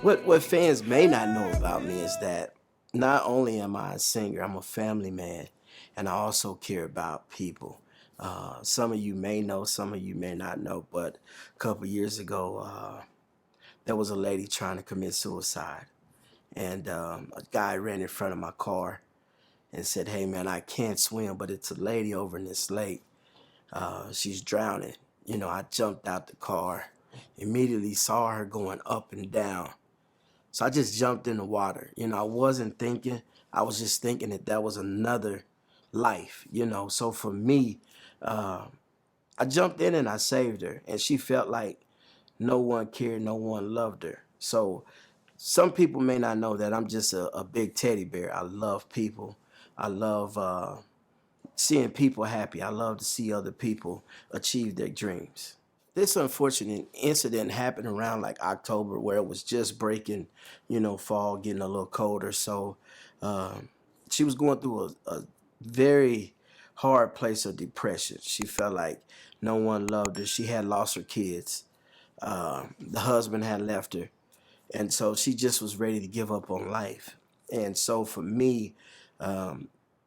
What fans may not know about me is that not only am I a singer, I'm a family man, and I also care about people. Some of you may know, some of you may not know, but a couple years ago, there was a lady trying to commit suicide, and a guy ran in front of my car and said, "Hey man, I can't swim, but it's a lady over in this lake. She's drowning." You know, I jumped out the car, immediately saw her going up and down. So I just jumped in the water. You know, I wasn't thinking. I was just thinking that that was another life, you know. So for me, uh, I jumped in and I saved her. And she felt like no one cared, no one loved her. So some people may not know that I'm just a big teddy bear. I love people. I love seeing people happy. I love to see other people achieve their dreams. This unfortunate incident happened around like October where it was just breaking, you know, fall, getting a little colder. So um, she was going through a very hard place of depression. She felt like no one loved her. She had lost her kids. The husband had left her. And so she just was ready to give up on life. And so for me, um,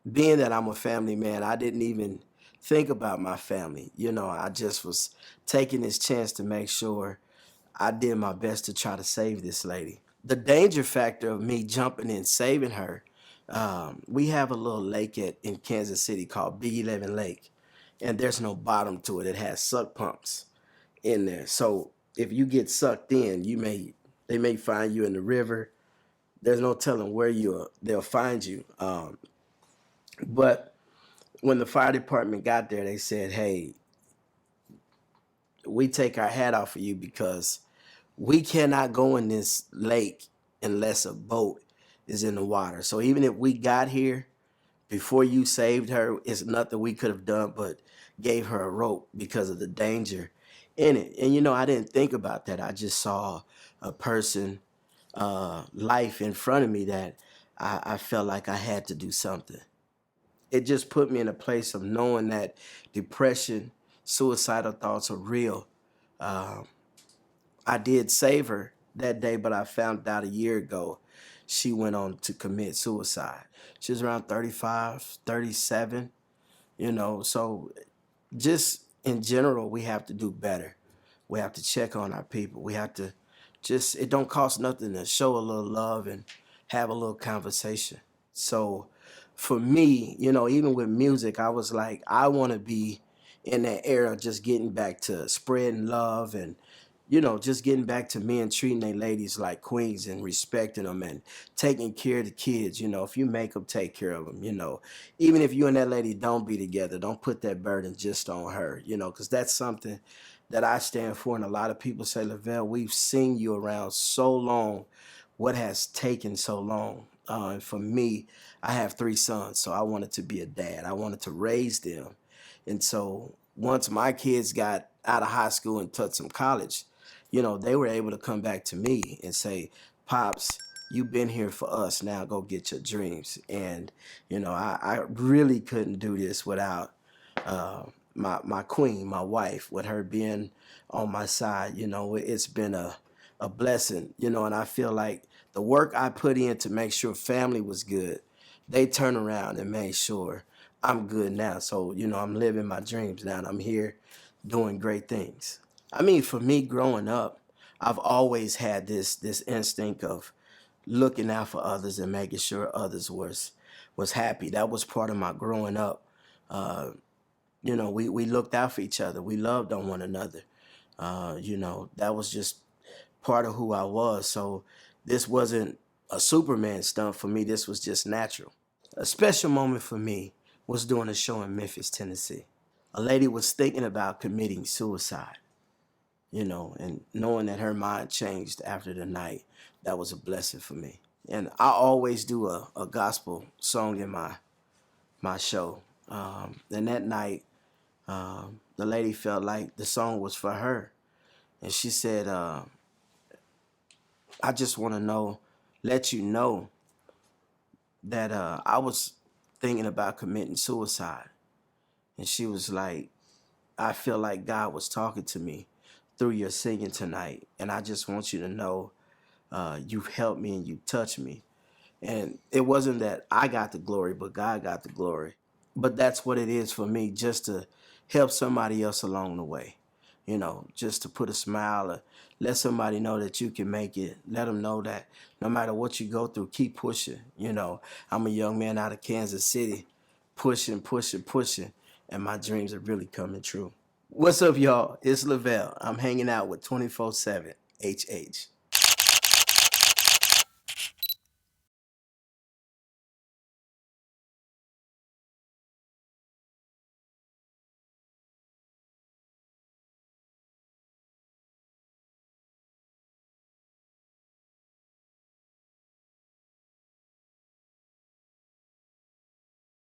being that I'm a family man, I didn't even think about my family. You know, I just was taking this chance to make sure I did my best to try to save this lady. The danger factor of me jumping in saving her, we have a little lake in Kansas City called Big 11 Lake, and there's no bottom to it. It has suck pumps in there. So if you get sucked in, they may find you in the river. There's no telling where they'll find you. But when the fire department got there, they said, "Hey, we take our hat off for you because we cannot go in this lake unless a boat is in the water. So even if we got here before you saved her, it's nothing we could have done but gave her a rope because of the danger in it." And you know, I didn't think about that. I just saw a person life in front of me that I felt like I had to do something. It just put me in a place of knowing that depression, suicidal thoughts are real. Um, I did save her that day, but I found out a year ago she went on to commit suicide. She was around 35, 37, you know. So just in general, we have to do better. We have to check on our people. We have to just, it don't cost nothing to show a little love and have a little conversation. So for me, you know, even with music, I was like, I want to be in that era, just getting back to spreading love and, you know, just getting back to men treating their ladies like queens and respecting them and taking care of the kids. You know, if you make them, take care of them, you know. Even if you and that lady don't be together, don't put that burden just on her, you know, because that's something that I stand for. And a lot of people say, "LeVelle, we've seen you around so long. What has taken so long?" And for me, I have three sons, so I wanted to be a dad. I wanted to raise them. And so once my kids got out of high school and took some college, you know, they were able to come back to me and say, "Pops, you've been here for us. Now go get your dreams." And, you know, I really couldn't do this without uh, my queen, my wife, with her being on my side. You know, it's been a blessing, you know, and I feel like the work I put in to make sure family was good, they turn around and made sure I'm good now. So, you know, I'm living my dreams now and I'm here doing great things. I mean, for me growing up, I've always had this instinct of looking out for others and making sure others was happy. That was part of my growing up. Uh, you know, we looked out for each other. We loved on one another. You know, that was just part of who I was. So this wasn't a Superman stunt for me. This was just natural. A special moment for me was doing a show in Memphis, Tennessee. A lady was thinking about committing suicide, you know, and knowing that her mind changed after the night, that was a blessing for me. And I always do a gospel song in my show. And that night, the lady felt like the song was for her. And she said, "I just want to let you know that I was thinking about committing suicide." And she was like, "I feel like God was talking to me through your singing tonight. And I just want you to know You've helped me and you touched me. And it wasn't that I got the glory, but God got the glory. But that's what it is for me, just to help somebody else along the way. You know, just to put a smile, or let somebody know that you can make it. Let them know that no matter what you go through, keep pushing. You know, I'm a young man out of Kansas City, pushing, pushing, pushing, and my dreams are really coming true. What's up, y'all? It's LeVelle. I'm hanging out with 24/7 HH.